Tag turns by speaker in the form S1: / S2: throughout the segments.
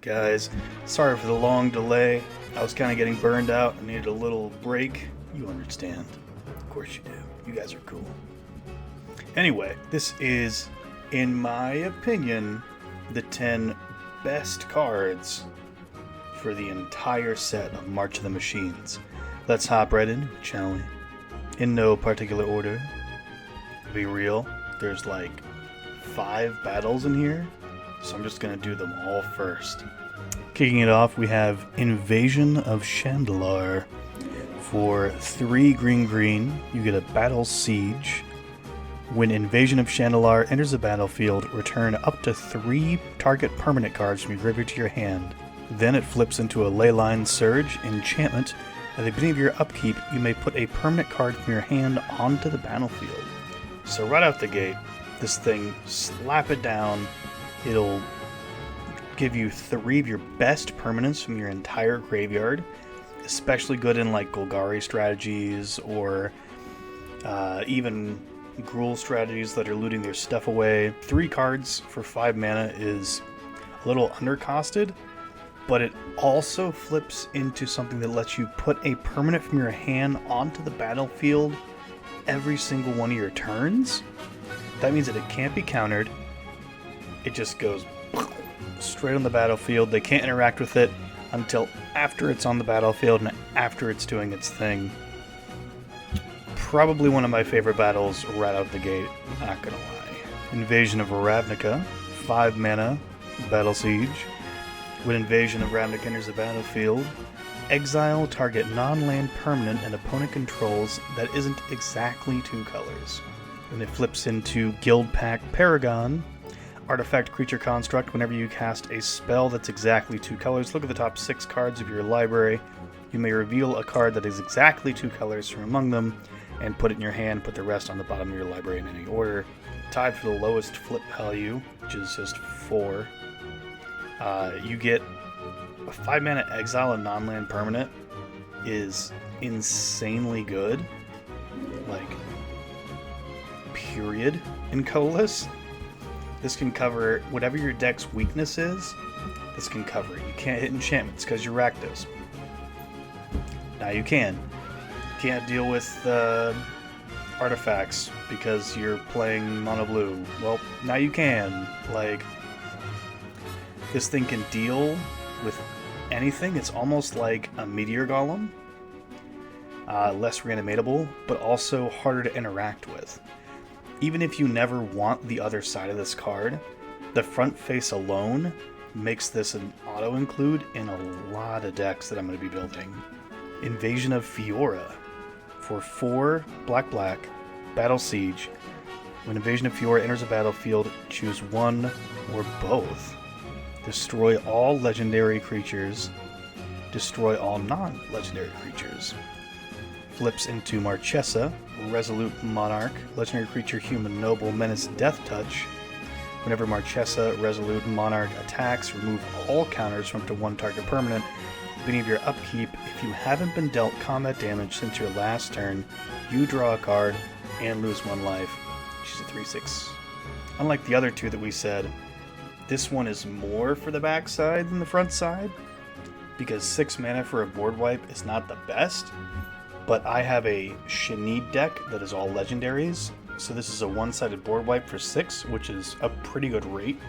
S1: Guys, sorry for the long delay. I was kind of getting burned out. I needed a little break. You understand. Of course you do. You guys are cool. Anyway, this is, in my opinion, the 10 best cards for the entire set of March of the Machines. Let's hop right into it, shall we? In no particular order. To be real, there's like 5 battles in here, so I'm just going to do them all first. Kicking it off, we have Invasion of Chandalar. For 3 green, you get a Battle Siege. When Invasion of Chandalar enters the battlefield, return up to 3 target permanent cards from your graveyard to your hand. Then it flips into a Leyline Surge enchantment. At the beginning of your upkeep, you may put a permanent card from your hand onto the battlefield. So right out the gate, this thing, slap it down. It'll give you 3 of your best permanents from your entire graveyard. Especially good in like Golgari strategies or even Gruul strategies that are looting their stuff away. 3 cards for 5 mana is a little undercosted, but it also flips into something that lets you put a permanent from your hand onto the battlefield every single one of your turns. That means that it can't be countered. It just goes straight on the battlefield. They can't interact with it until after it's on the battlefield and after it's doing its thing. Probably one of my favorite battles right out the gate, not gonna lie. Invasion of Ravnica, 5 mana, Battle Siege. When Invasion of Ravnica enters the battlefield, exile target non-land permanent an opponent controls that isn't exactly 2 colors. Then it flips into Guild Pack Paragon. Artifact creature construct. Whenever you cast a spell that's exactly 2 colors, look at the top 6 cards of your library. You may reveal a card that is exactly 2 colors from among them and put it in your hand. Put the rest on the bottom of your library in any order. Tied for the lowest flip value, which is just 4. You get a 5 mana exile and non-land permanent is insanely good. Like, period in Colas. This can cover whatever your deck's weakness is. This can cover it. You can't hit enchantments because you're Rakdos. Now you can. You can't deal with artifacts because you're playing mono blue. Well, now you can. Like, this thing can deal with anything. It's almost like a Meteor Golem. Less reanimatable, but also harder to interact with. Even if you never want the other side of this card, the front face alone makes this an auto-include in a lot of decks that I'm going to be building. Invasion of Fiora. For 4 black, Battle Siege. When Invasion of Fiora enters a battlefield, choose 1 or both. Destroy all legendary creatures. Destroy all non-legendary creatures. Flips into Marchesa, Resolute Monarch, legendary creature, human noble, menace, death touch. Whenever Marchesa, Resolute Monarch attacks, remove all counters from up to 1 target permanent. At the beginning of your upkeep, if you haven't been dealt combat damage since your last turn, you draw a card and lose 1 life. She's a 3/6. Unlike the other 2 that we said, this one is more for the backside than the front side, because 6 mana for a board wipe is not the best. But I have a Shanid deck that is all legendaries, so this is a one-sided board wipe for 6, which is a pretty good rate.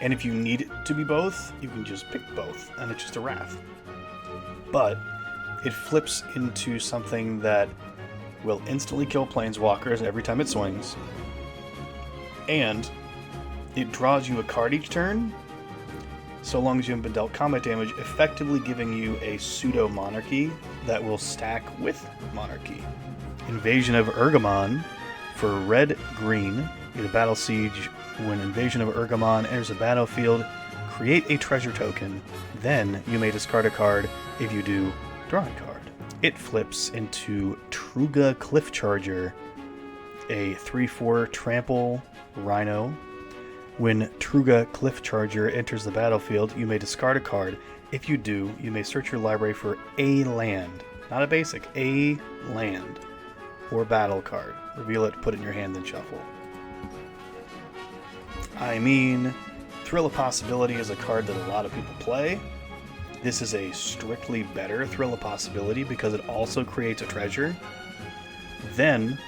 S1: And if you need it to be both, you can just pick both, and it's just a Wrath. But it flips into something that will instantly kill Planeswalkers every time it swings, and it draws you a card each turn, so long as you haven't been dealt combat damage, effectively giving you a pseudo-monarchy that will stack with monarchy. Invasion of Urgamon. For red-green, you get a Battle Siege. When Invasion of Urgamon enters the battlefield, create a treasure token. Then you may discard a card. If you do, draw a card. It flips into Truga Cliffcharger, a 3/4 trample rhino. When Truga Cliffcharger enters the battlefield, you may discard a card. If you do, you may search your library for a land, not a basic, a land, or battle card. Reveal it, put it in your hand, then shuffle. I mean, Thrill of Possibility is a card that a lot of people play. This is a strictly better Thrill of Possibility because it also creates a treasure. Then,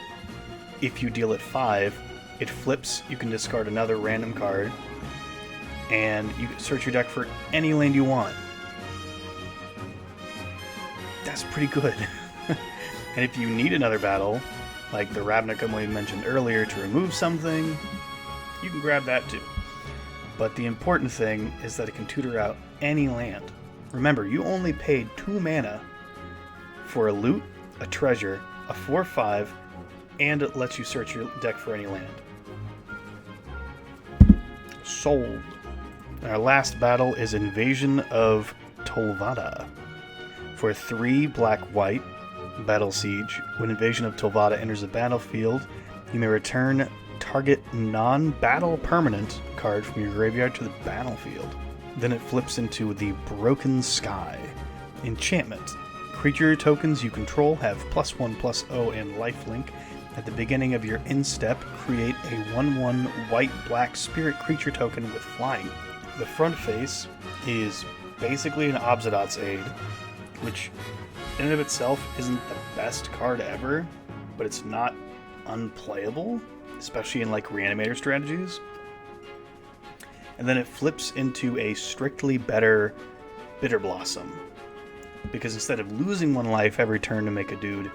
S1: if you deal it 5, it flips, you can discard another random card, and you can search your deck for any land you want. That's pretty good. And if you need another battle, like the Ravnica we mentioned earlier, to remove something, you can grab that too. But the important thing is that it can tutor out any land. Remember, you only paid 2 mana for a loot, a treasure, a 4/5, and it lets you search your deck for any land. Sold. Our last battle is Invasion of Tolvada. For 3 black-white, Battle Siege. When Invasion of Tolvada enters the battlefield, you may return target non-battle permanent card from your graveyard to the battlefield. Then it flips into the Broken Sky. Enchantment. Creature tokens you control have +1/+0 and lifelink. At the beginning of your end step, create a 1/1 white-black spirit creature token with flying. The front face is basically an Obsidian's Aid, which in and of itself isn't the best card ever, but it's not unplayable, especially in like reanimator strategies. And then it flips into a strictly better Bitter Blossom, because instead of losing 1 life every turn to make a dude,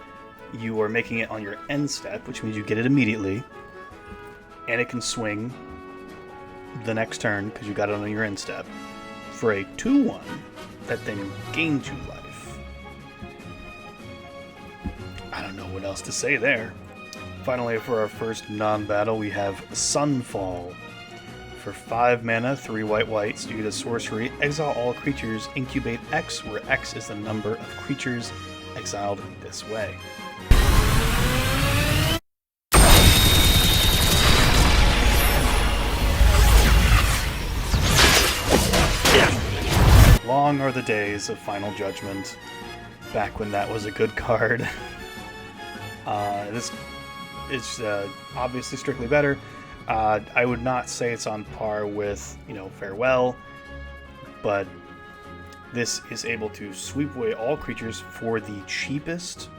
S1: you are making it on your end step, which means you get it immediately, and it can swing the next turn because you got it on your end step for a 2/1 that then gains you life. I don't know what else to say there. Finally, for our first non-battle, we have Sunfall. For 5 mana, 3 white-whites, you get a sorcery. Exile all creatures, incubate X, where X is the number of creatures exiled this way. Long are the days of Final Judgment, back when that was a good card. This is obviously strictly better. I would not say it's on par with, Farewell, but this is able to sweep away all creatures for the cheapest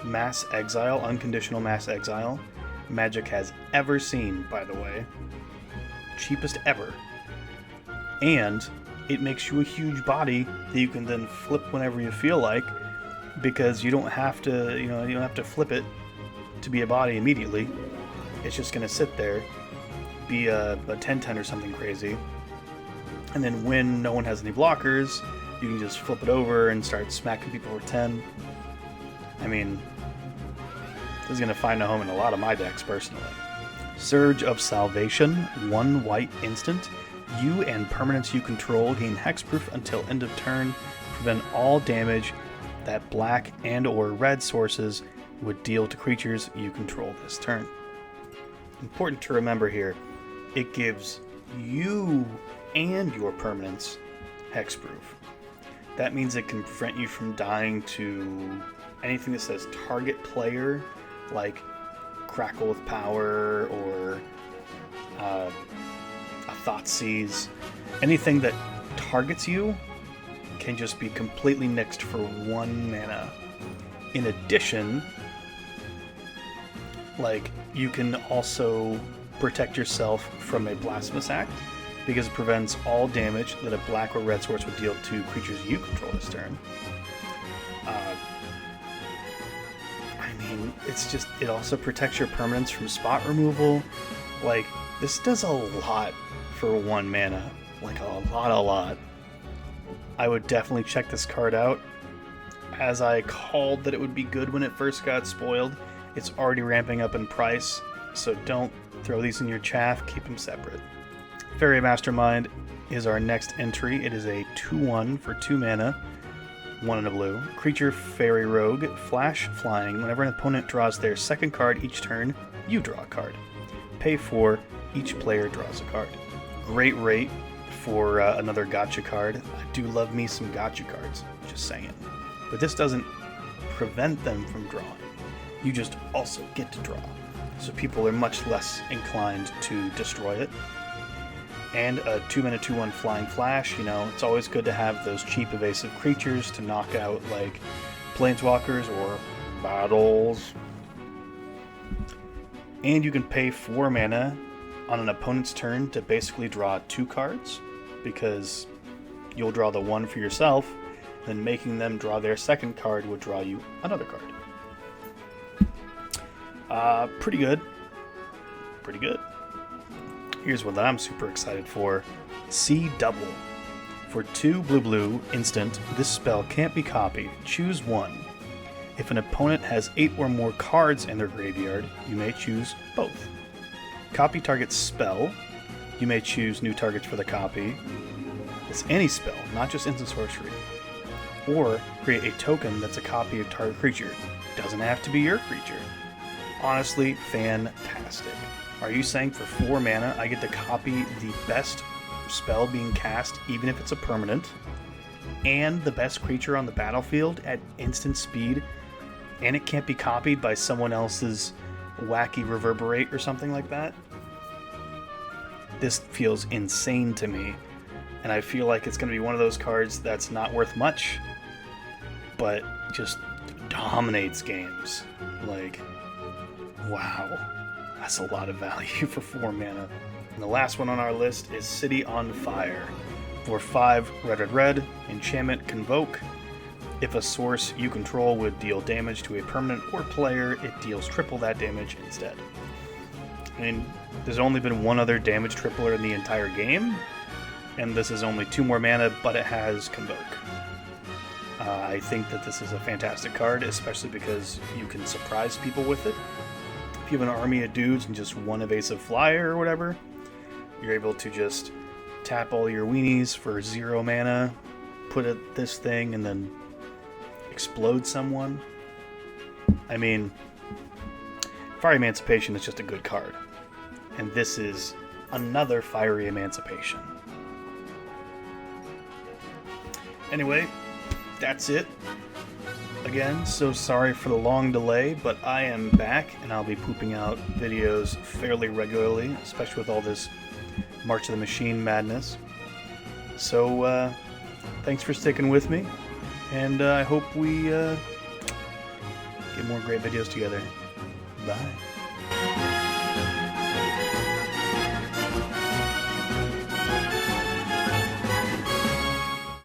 S1: mass exile, unconditional mass exile, Magic has ever seen, by the way. Cheapest ever. And it makes you a huge body that you can then flip whenever you feel like, because you don't have to, you don't have to flip it to be a body immediately. It's just going to sit there, be a 10/10 or something crazy, and then when no one has any blockers, you can just flip it over and start smacking people for 10. I mean, this is going to find a home in a lot of my decks, personally. Surge of Salvation, 1 white instant. You and permanents you control gain hexproof until end of turn. Prevent all damage that black and or red sources would deal to creatures you control this turn. Important to remember here, it gives you and your permanents hexproof. That means it can prevent you from dying to anything that says target player, like Crackle with Power or a Thoughtseize. Anything that targets you can just be completely nixed for 1 mana. In addition, you can also protect yourself from a Blasphemous Act, because it prevents all damage that a black or red source would deal to creatures you control this turn. It also protects your permanents from spot removal. This does a lot for 1 mana. A lot. I would definitely check this card out. As I called that it would be good when it first got spoiled, it's already ramping up in price, so don't throw these in your chaff, keep them separate. Fairy Mastermind is our next entry. It is a 2/1 for 2 mana, 1 and a blue. Creature Fairy Rogue, flash flying. Whenever an opponent draws their second card each turn, you draw a card. Pay 4, each player draws a card. Great rate for another gotcha card. I do love me some gotcha cards, just saying. But this doesn't prevent them from drawing. You just also get to draw. So people are much less inclined to destroy it. and a 2-mana 2/1 Flying Flash. You know, it's always good to have those cheap evasive creatures to knock out like planeswalkers or battles. And you can pay 4 mana on an opponent's turn to basically draw 2 cards, because you'll draw the one for yourself, then making them draw their second card would draw you another card. Pretty good. Pretty good. Here's one that I'm super excited for. Sea Double. For 2 blue instant, this spell can't be copied. Choose one. If an opponent has 8 or more cards in their graveyard, you may choose both. Copy target's spell. You may choose new targets for the copy. It's any spell, not just instant sorcery. Or create a token that's a copy of target creature. Doesn't have to be your creature. Honestly, fantastic. Are you saying for 4 mana I get to copy the best spell being cast, even if it's a permanent, and the best creature on the battlefield at instant speed, and it can't be copied by someone else's wacky Reverberate or something like that? This feels insane to me, and I feel like it's going to be one of those cards that's not worth much, but just dominates games. Like, wow, that's a lot of value for 4 mana. And the last one on our list is City on Fire. For 5 red, enchantment Convoke. If a source you control would deal damage to a permanent or player, it deals triple that damage instead. I mean, there's only been one other damage tripler in the entire game, and this is only 2 more mana, but it has Convoke. I think that this is a fantastic card, especially because you can surprise people with it. If you have an army of dudes and just one evasive flyer or whatever, you're able to just tap all your weenies for 0 mana, put it this thing, and then explode someone. I mean, Fiery Emancipation is just a good card. And this is another Fiery Emancipation. Anyway, that's it. Again, so sorry for the long delay, but I am back and I'll be pooping out videos fairly regularly, especially with all this March of the Machine madness. So, thanks for sticking with me, and I hope we get more great videos together. Bye.